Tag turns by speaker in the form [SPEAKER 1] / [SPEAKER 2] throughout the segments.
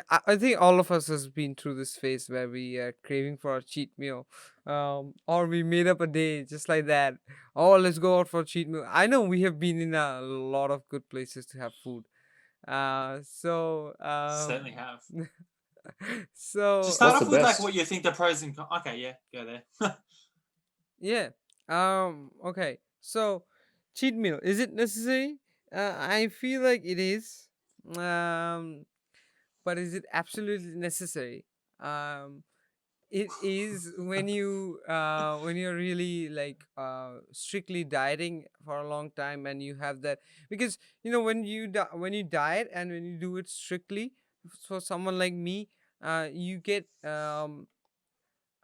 [SPEAKER 1] I think all of us has been through this phase where we are craving for a cheat meal, or we made up a day just like that. Oh, let's go out for a cheat meal. I know we have been in a lot of good places to have food. So
[SPEAKER 2] Certainly have.
[SPEAKER 1] so
[SPEAKER 2] Just start
[SPEAKER 3] What's the
[SPEAKER 2] off with like
[SPEAKER 3] best?
[SPEAKER 2] what you think the pros and cons. Okay, yeah, go there.
[SPEAKER 1] yeah. Okay. So cheat meal, is it necessary? I feel like it is. Um, but is it absolutely necessary? Um, it is when you're really like strictly dieting for a long time, and you have that, because when when you diet and when you do it strictly, for someone like me, you get how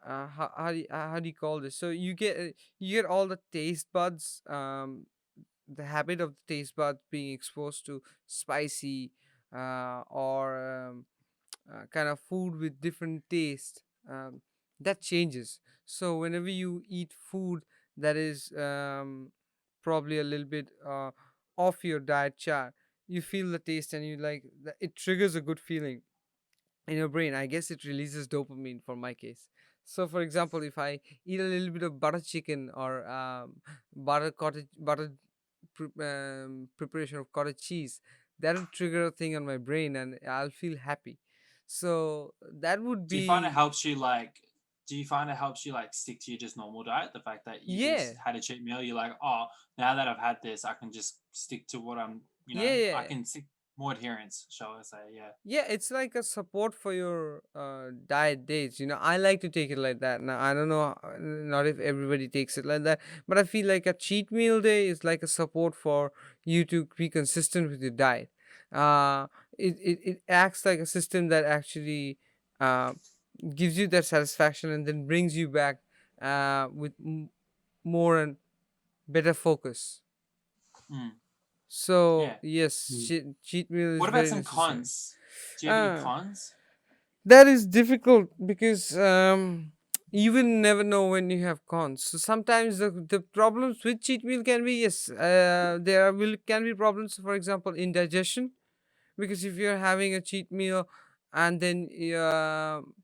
[SPEAKER 1] do you call this, so you get all the taste buds, the habit of the taste buds being exposed to spicy, or kind of food with different taste, that changes. So whenever you eat food that is probably a little bit off your diet chart, you feel the taste, and you like it triggers a good feeling in your brain. I guess it releases dopamine for my case. So for example, if I eat a little bit of butter chicken, or butter preparation of cottage cheese, that'll trigger a thing on my brain, and I'll feel happy. So that would
[SPEAKER 2] Do you find it
[SPEAKER 1] be.
[SPEAKER 2] helps you like? Do you find it helps you like stick to your just normal diet? The fact that you
[SPEAKER 1] Yeah,
[SPEAKER 2] just had a cheat meal, you're like, oh, now that I've had this, I can just stick to what I'm.
[SPEAKER 1] yeah,
[SPEAKER 2] I
[SPEAKER 1] yeah.
[SPEAKER 2] can stick more adherence, shall I say? Yeah.
[SPEAKER 1] Yeah, it's like a support for your diet days. I like to take it like that. Now, I don't know, not if everybody takes it like that, but I feel like a cheat meal day is like a support for you to be consistent with your diet. Uh, it acts like a system that actually uh, gives you that satisfaction, and then brings you back with more and better focus.
[SPEAKER 2] Mm,
[SPEAKER 1] So,
[SPEAKER 2] yeah.
[SPEAKER 1] yes,
[SPEAKER 3] Mm.
[SPEAKER 1] cheat meal is
[SPEAKER 2] What about
[SPEAKER 1] very
[SPEAKER 2] some
[SPEAKER 1] necessary.
[SPEAKER 2] cons? Do you have any
[SPEAKER 1] Uh,
[SPEAKER 2] cons?
[SPEAKER 1] That is difficult because you will never know when you have cons. So sometimes the problems with cheat meal can be, yes, there will can be problems. For example, indigestion, because if you're having a cheat meal and then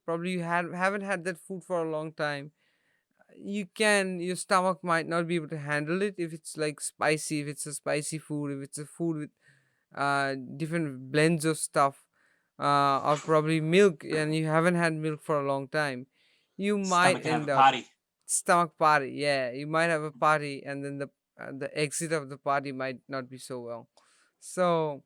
[SPEAKER 1] probably you haven't had that food for a long time, your stomach might not be able to handle it if it's like spicy, if it's a spicy food, if it's a food with different blends of stuff, or probably milk, and you haven't had milk for a long time, you might
[SPEAKER 2] Stomach can have a
[SPEAKER 1] end up
[SPEAKER 2] party.
[SPEAKER 1] stomach party. Yeah, you might have a party, and then the exit of the party might not be so well. So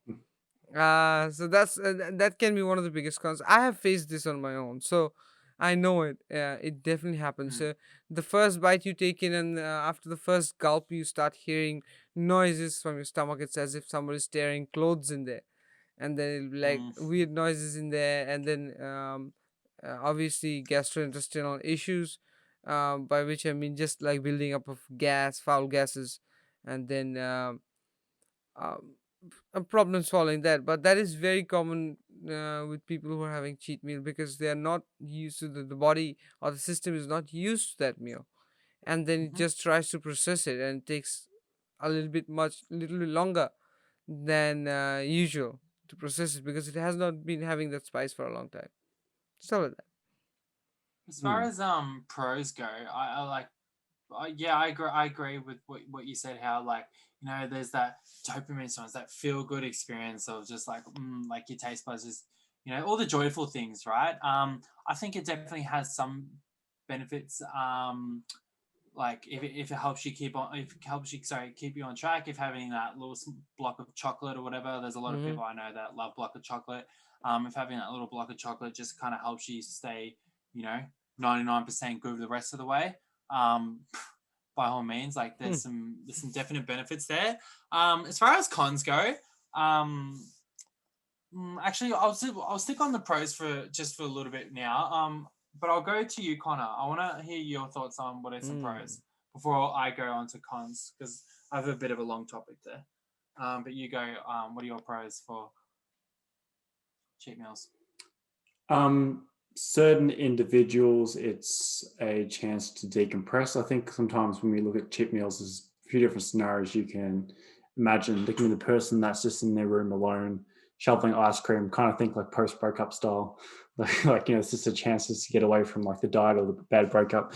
[SPEAKER 1] that can be one of the biggest cons. I have faced this on my own, so I know it. It definitely happens.
[SPEAKER 2] Mm,
[SPEAKER 1] So the first bite you take in, and after the first gulp, you start hearing noises from your stomach. It's as if somebody's tearing clothes in there, and then it'll be like
[SPEAKER 2] mm,
[SPEAKER 1] weird noises in there, and then obviously gastrointestinal issues, by which I mean just like building up of gas, foul gases, and then um, problems following that. But that is very common with people who are having cheat meal, because they are not used to the body, or the system is not used to that meal, and then it
[SPEAKER 2] hmm
[SPEAKER 1] just tries to process it, and it takes a little bit longer than usual to process it, because it has not been having that spice for a long time. Stuff like that.
[SPEAKER 2] As far
[SPEAKER 3] Mm.
[SPEAKER 2] as pros go, I like yeah, I agree with what you said. How like there's that dopamine songs, that feel good experience of just like your taste buds, just all the joyful things, right? I think it definitely has some benefits. Like if it helps you keep on, if it helps you, sorry, keep you on track. If having that little block of chocolate or whatever, there's a lot of
[SPEAKER 1] Mm-hmm.
[SPEAKER 2] people I know that love block of chocolate. If having that little block of chocolate just kind of helps you stay, you know, 99% good the rest of the way. Um, by all means, like
[SPEAKER 1] Hmm.
[SPEAKER 2] there's some definite benefits there. As far as cons go, um, actually, I'll stick on the pros for just for a little bit now. But I'll go to you, Connor. I want to hear your thoughts on what are some
[SPEAKER 1] Mm.
[SPEAKER 2] pros before I go on to cons, because I have a bit of a long topic there. But you go. What are your pros for cheat meals?
[SPEAKER 3] Certain individuals, it's a chance to decompress. I think sometimes when we look at cheat meals, there's a few different scenarios you can imagine. There can be the person that's just in their room alone, shoveling ice cream, kind of think like post breakup style. Like, it's just a chance to get away from like the diet or the bad breakup.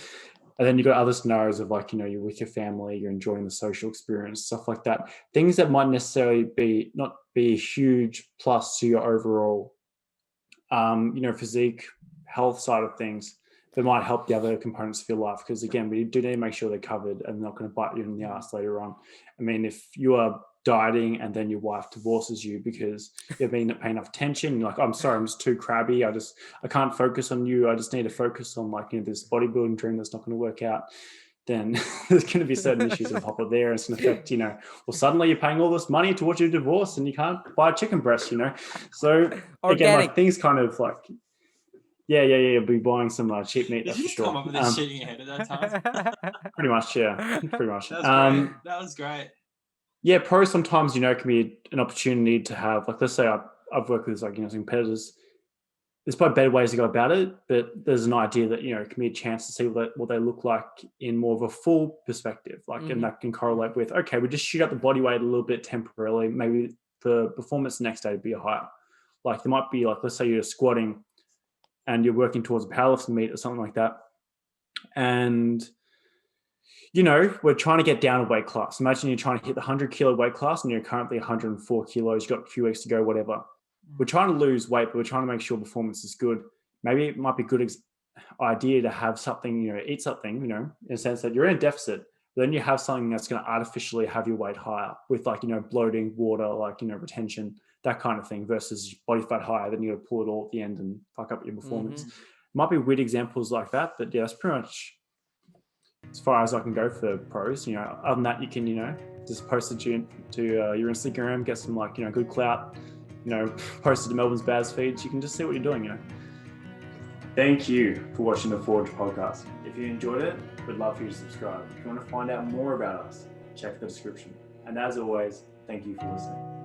[SPEAKER 3] And then you've got other scenarios of like, you're with your family, you're enjoying the social experience, stuff like that. Things that might necessarily not be a huge plus to your overall, physique, health side of things, that might help the other components of your life. Because again, we do need to make sure they're covered and not going to bite you in the ass later on. I mean, if you are dieting and then your wife divorces you because you've been paying enough attention, you're like, I'm sorry, I'm just too crabby. I can't focus on you. I just need to focus on like, this bodybuilding dream that's not going to work out. Then there's going to be certain issues that pop up there. And it's going to affect, well, suddenly you're paying all this money towards your divorce and you can't buy a chicken breast, So again, like things kind of like, yeah, be buying some cheap meat.
[SPEAKER 2] Did you just come up with this shit in your head at that time?
[SPEAKER 3] Pretty much, yeah. Pretty much.
[SPEAKER 2] That was great. That was great.
[SPEAKER 3] Yeah, pro sometimes, can be an opportunity to have, like, let's say I've worked with, like, some competitors. There's probably better ways to go about it, but there's an idea that, it can be a chance to see what they look like in more of a full perspective. Like, and that can correlate with, okay, we just shoot up the body weight a little bit temporarily. Maybe the performance the next day would be higher. Like, there might be, like, let's say you're squatting and you're working towards a powerlifting meet or something like that. And, we're trying to get down a weight class. Imagine you're trying to hit the 100 kilo weight class and you're currently 104 kilos. You've got a few weeks to go, whatever. We're trying to lose weight, but we're trying to make sure performance is good. Maybe it might be a good idea to have something, eat something, in a sense that you're in a deficit. But then you have something that's going to artificially have your weight higher with like, bloating, water, like, retention, that kind of thing, versus body fat higher. Then you got to pull it all at the end and fuck up your performance. Might be weird examples like that, but yeah, that's pretty much as far as I can go for pros. Other than that, you can, just post it to your Instagram, get some like, good clout, post it to Melbourne's Baz feeds. You can just see what you're doing, Thank you for watching the Forge podcast. If you enjoyed it, we'd love for you to subscribe. If you want to find out more about us, check the description. And as always, thank you for listening.